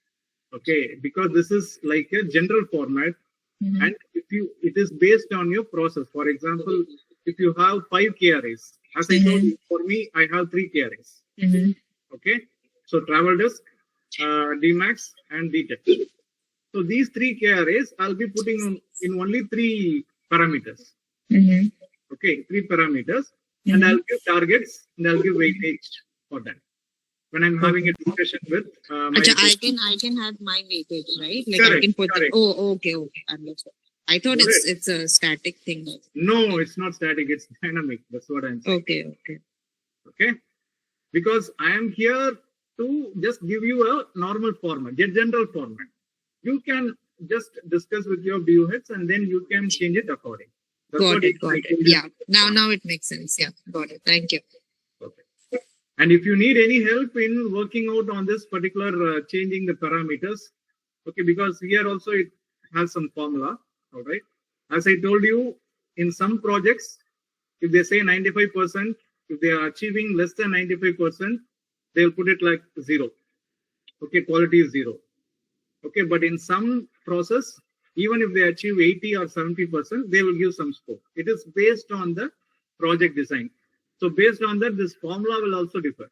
Okay, because this is like a general format, and it is based on your process. For example, if you have 5 KRAs, as I told you, for me, I have 3 KRAs. Okay, so travel desk, DMAX, and DTech. So these 3 KRAs, I'll be putting in only 3 parameters. Okay, 3 parameters, and I'll give targets and I'll give weightage for that. When I'm having a discussion with my Acha, I can have my weightage, right? Like I Correct, can put correct. okay, understood. I thought it's a static thing. No, it's not static, it's dynamic. That's what I'm saying. Okay. Because I am here to just give you a normal format, a general format. You can just discuss with your BU heads and then you can change it accordingly. Got it. Yeah. Now it makes sense. Yeah. Got it. Thank you. Okay. And if you need any help in working out on this particular changing the parameters, okay, because here also it has some formula, all right. As I told you, in some projects, if they say 95%, if they are achieving less than 95%, they'll put it like 0. Okay, quality is 0. Okay, but in some process, even if they achieve 80 or 70%, they will give some score. It is based on the project design. So based on that, this formula will also differ.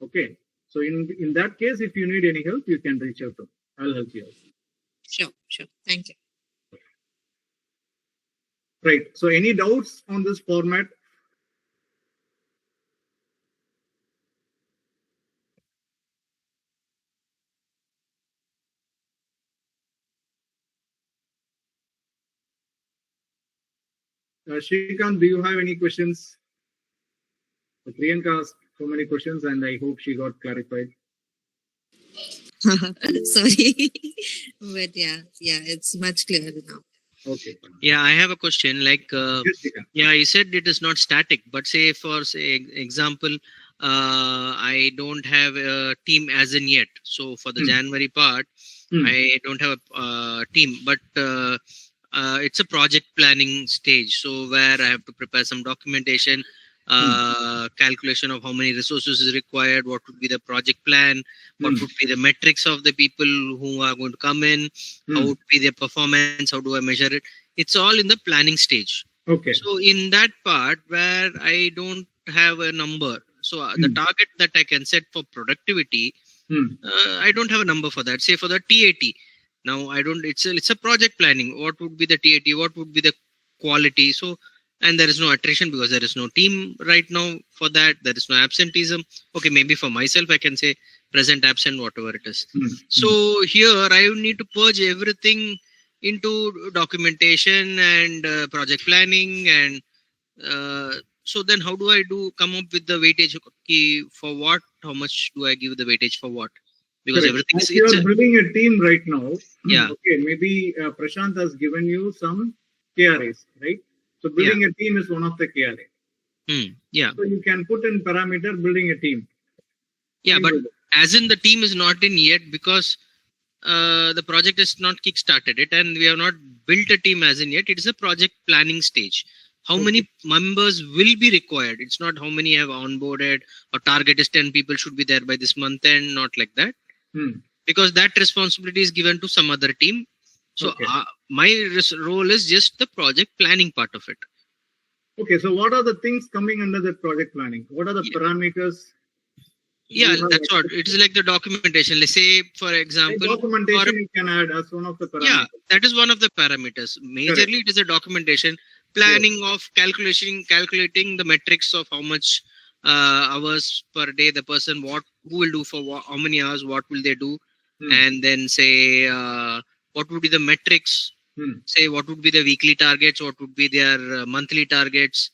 Okay. So in that case, if you need any help, you can reach out to me. I'll help you out. Sure. Thank you. Right. So any doubts on this format? Shrikant, do you have any questions? Priyanka asked so many questions and I hope she got clarified. Sorry. But yeah, it's much clearer now. Okay. Yeah, I have a question. Like, Yes, Srikanth. yeah, you said it is not static, but say for example, I don't have a team as in yet. So for the Hmm. January part, Hmm. I don't have a team, but it's a project planning stage. So where I have to prepare some documentation, calculation of how many resources is required, what would be the project plan, what Hmm. would be the metrics of the people who are going to come in, how Hmm. would be their performance, how do I measure it? It's all in the planning stage. Okay. So in that part where I don't have a number, so the Hmm. target that I can set for productivity, Hmm. I don't have a number for that. Say for the TAT, now I don't. It's a project planning. What would be the TAT? What would be the quality? So, and there is no attrition because there is no team right now for that. There is no absenteeism. Okay, maybe for myself I can say present, absent, whatever it is. Hmm. So here I would need to purge everything into documentation and project planning and so then how do I do come up with the weightage key for what? How much do I give the weightage for what? Because Correct. everything As is you it's are building a team right now, yeah. okay, maybe Prashant has given you some KRAs, right? So building a team is one of the KRA. Yeah. So you can put in parameter building a team. Yeah, Team but builder. as in the team is not in yet because the project is not kick-started it and we have not built a team as in yet. It is a project planning stage. How many members will be required? It's not how many have onboarded or target is 10 people should be there by this month and not like that. Because that responsibility is given to some other team. So my role is just the project planning part of it. Okay, so what are the things coming under the project planning? What are the parameters? Yeah, that's what it is like the documentation. Let's say, for example, documentation you can add as one of the parameters. Yeah, that is one of the parameters. Majorly, it is a documentation planning of calculating the metrics of how much hours per day the person who will do for how many hours, what will they do, and then say what would be the metrics. Say what would be the weekly targets, what would be their monthly targets,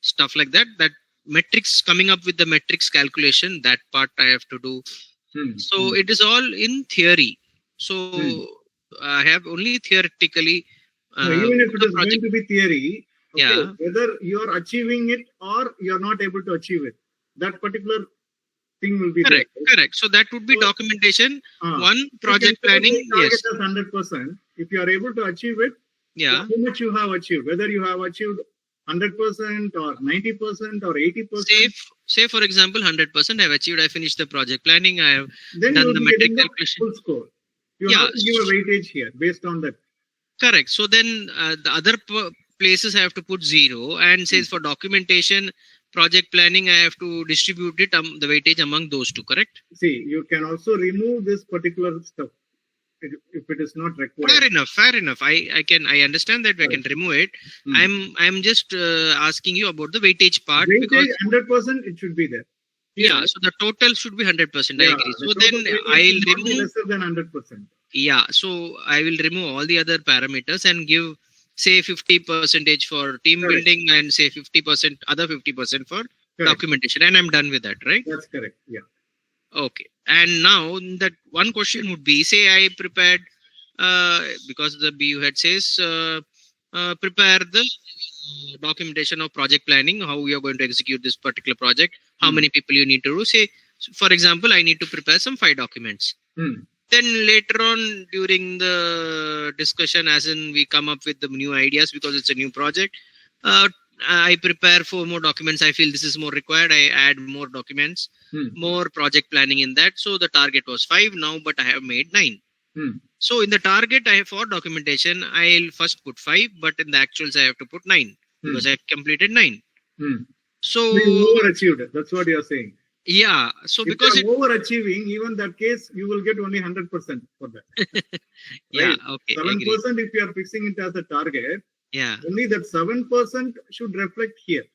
stuff like that. That metrics coming up with the metrics calculation, that part I have to do. So it is all in theory. So I have only theoretically. No, even if it is going to be theory, yeah, whether you are achieving it or you are not able to achieve it, that particular thing will be correct. there. Correct. So that would be documentation. One project planning. Target Yes. as 100%. If you are able to achieve it, how much you have achieved, whether you have achieved 100% or 90% or 80%. Say for example 100% I've achieved. I finished the project planning. I have then done you will the be metric getting the calculation. full score. You have to give a weightage here based on that. Correct. So then the other places I have to put 0 and says for documentation, project planning, I have to distribute it the weightage among those two. Correct. See, you can also remove this particular stuff if it is not required. Fair enough. I understand that I can remove it. I'm just asking you about the weightage part. Weightage Because 100% it should be there. Yeah, so the total should be 100%. I agree. So then I'll remove lesser than 100%. Yeah, so I will remove all the other parameters and give say 50% for team building and say 50% other 50% for documentation, and I'm done with that, right? That's correct. Yeah. Okay. And now that one question would be, say I prepared because the BU head says prepare the documentation of project planning, how we are going to execute this particular project, how many people you need to do. Say, for example, I need to prepare some 5 documents. Then later on during the discussion, as in we come up with the new ideas because it's a new project, I prepare 4 more documents. I feel this is more required. I add more documents, more project planning in that. So the target was 5 now, but I have made 9. So in the target, I have for documentation, I'll first put 5, but in the actuals, I have to put 9 because I have completed 9. So you overachieved. That's what you are saying. Yeah. So if because you are overachieving, even that case, you will get only 100% for that. Yeah. Right? Okay. 7% Agree. if you are fixing it as a target. Yeah. Only that 7% should reflect here.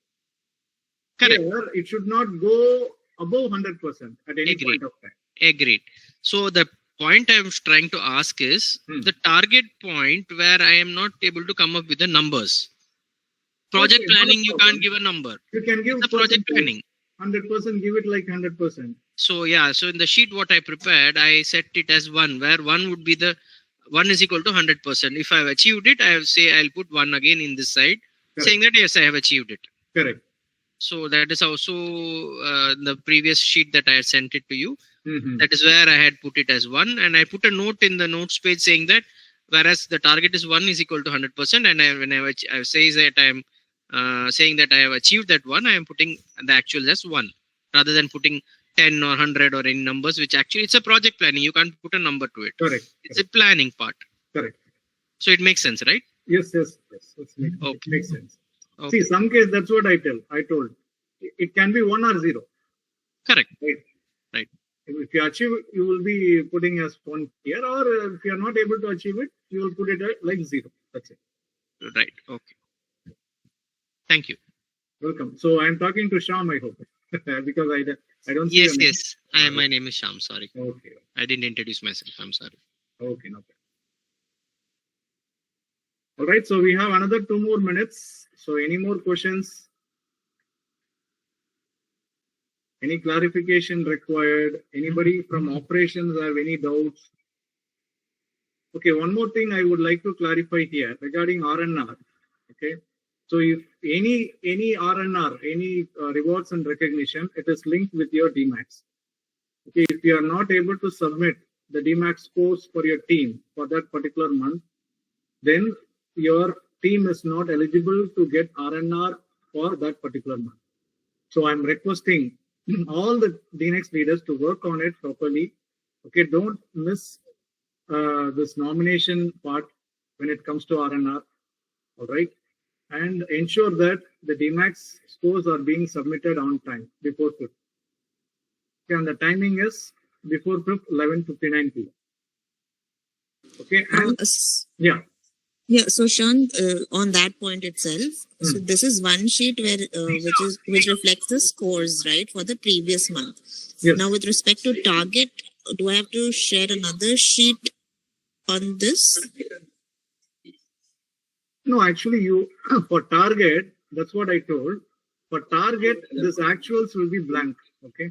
Correct. Here, it should not go above 100% at any point of time. Agreed. So the point I was trying to ask is the target point where I am not able to come up with the numbers. Project planning, you can't give a number. You can give the project planning. 100%, give it like 100%. So yeah, so in the sheet what I prepared, I set it as 1, where 1 would be the 1 is equal to 100%. If I have achieved it, I will say I'll put 1 again in this side, saying that yes, I have achieved it. Correct. So that is also the previous sheet that I had sent it to you. Mhm. That is where I had put it as 1, and I put a note in the notes page saying that whereas the target is 1 is equal to 100%, and I say that I am saying that I have achieved that 1, I am putting the actual as 1 rather than putting 10 or 100 or any numbers, which actually it's a project planning. You can't put a number to it. Correct. It's a planning part. Correct. So it makes sense, right? Yes. It Okay. makes sense. Okay. See, some case that's what I told. It can be 1 or 0. Correct. Right. Right. If you achieve, you will be putting as 1 here, or if you are not able to achieve it, you will put it at like 0. That's it. Right. Okay. Thank you. Welcome. So I'm talking to Sham, I hope, because I don't see Yes, your name. yes. My name is Sham. Sorry. Okay. I didn't introduce myself. I'm sorry. Okay. No problem. All right. So we have another 2 more minutes. So any more questions? Any clarification required? Anybody from operations have any doubts? Okay, one more thing I would like to clarify here regarding RNR. Okay, so if any RNR, any rewards and recognition, it is linked with your DMAX. Okay, if you are not able to submit the DMAX scores for your team for that particular month, then your team is not eligible to get RNR for that particular month. So I'm requesting all the DMAX leaders to work on it properly. Okay, don't miss this nomination part when it comes to RNR. All right, and ensure that the DMAX scores are being submitted on time before 5th. Okay, and the timing is before 5th, 11:59 p.m. Okay, and yeah. Yeah, so Sean, on that point itself, so this is one sheet where which reflects the scores, right, for the previous month. Yes. Now, with respect to target, do I have to share another sheet on this? No, actually, you for target, that's what I told. For target, this actuals will be blank. Okay.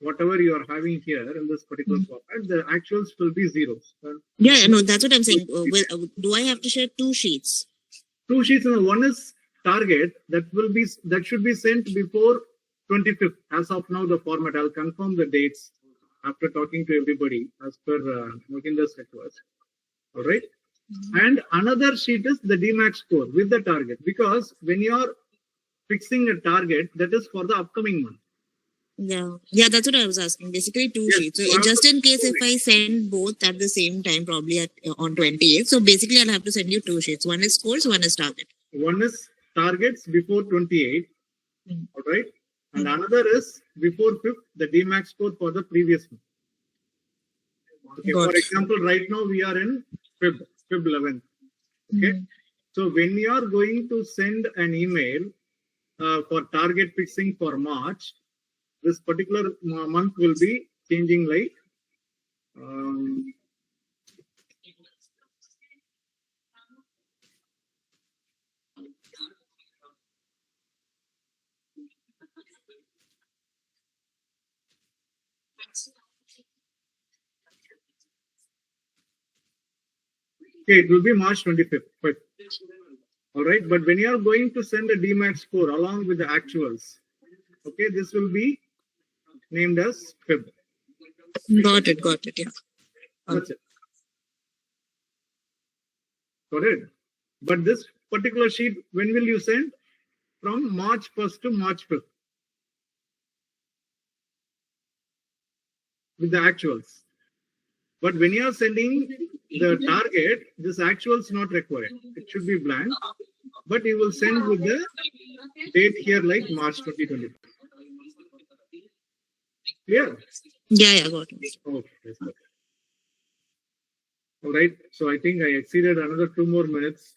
Whatever you are having here in this particular format, the actuals will be zeros. Yeah, no, that's what I'm saying. Do I have to share 2 sheets? 2 sheets, and one is target that should be sent before 25th. As of now, the format, I'll confirm the dates after talking to everybody as per Mohinder's request. All right. And another sheet is the DMAX score with the target, because when you are fixing a target, that is for the upcoming month. Yeah, that's what I was asking. Basically, 2 sheets. So just in case if I send both at the same time, probably on 28th. So basically, I'll have to send you 2 sheets. One is scores, one is target. One is targets before 28th. All right. And another is before 5th, the DMAX score for the previous month. Okay. For example, right now we are in Feb 11th. Okay. So when you are going to send an email for target fixing for March, this particular month will be changing like okay, it will be March 25th. All right, but when you are going to send a DMAX score along with the actuals, okay, this will be named as Feb. Got it. Yeah. That's it. Got it. But this particular sheet, when will you send? From March 1st to March 5th. With the actuals. But when you are sending the target, this actual is not required. It should be blank. But you will send with the date here like March 2020. Clear? Yeah, got it. Okay. That's good. All right. So I think I exceeded another 2 more minutes.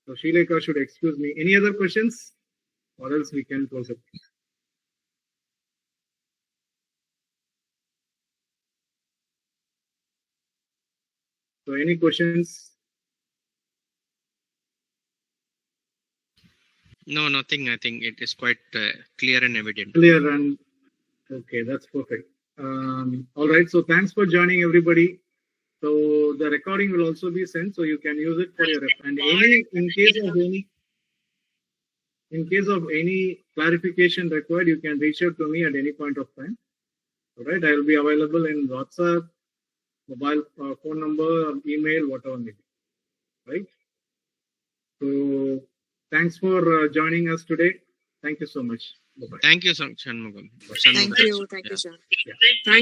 So Sheeleka should excuse me. Any other questions? Or else we can close it. So any questions? No, nothing. I think it is quite clear and evident. Clear and okay, that's perfect. All right. So thanks for joining, everybody. So the recording will also be sent, so you can use it for your and in case of any clarification required, you can reach out to me at any point of time. All right, I will be available in WhatsApp, mobile phone number, email, whatever may be. Right. So thanks for joining us today. Thank you so much. Bye-bye. Thank you, Shanmugam. Thank you. Thank you, sir. Thank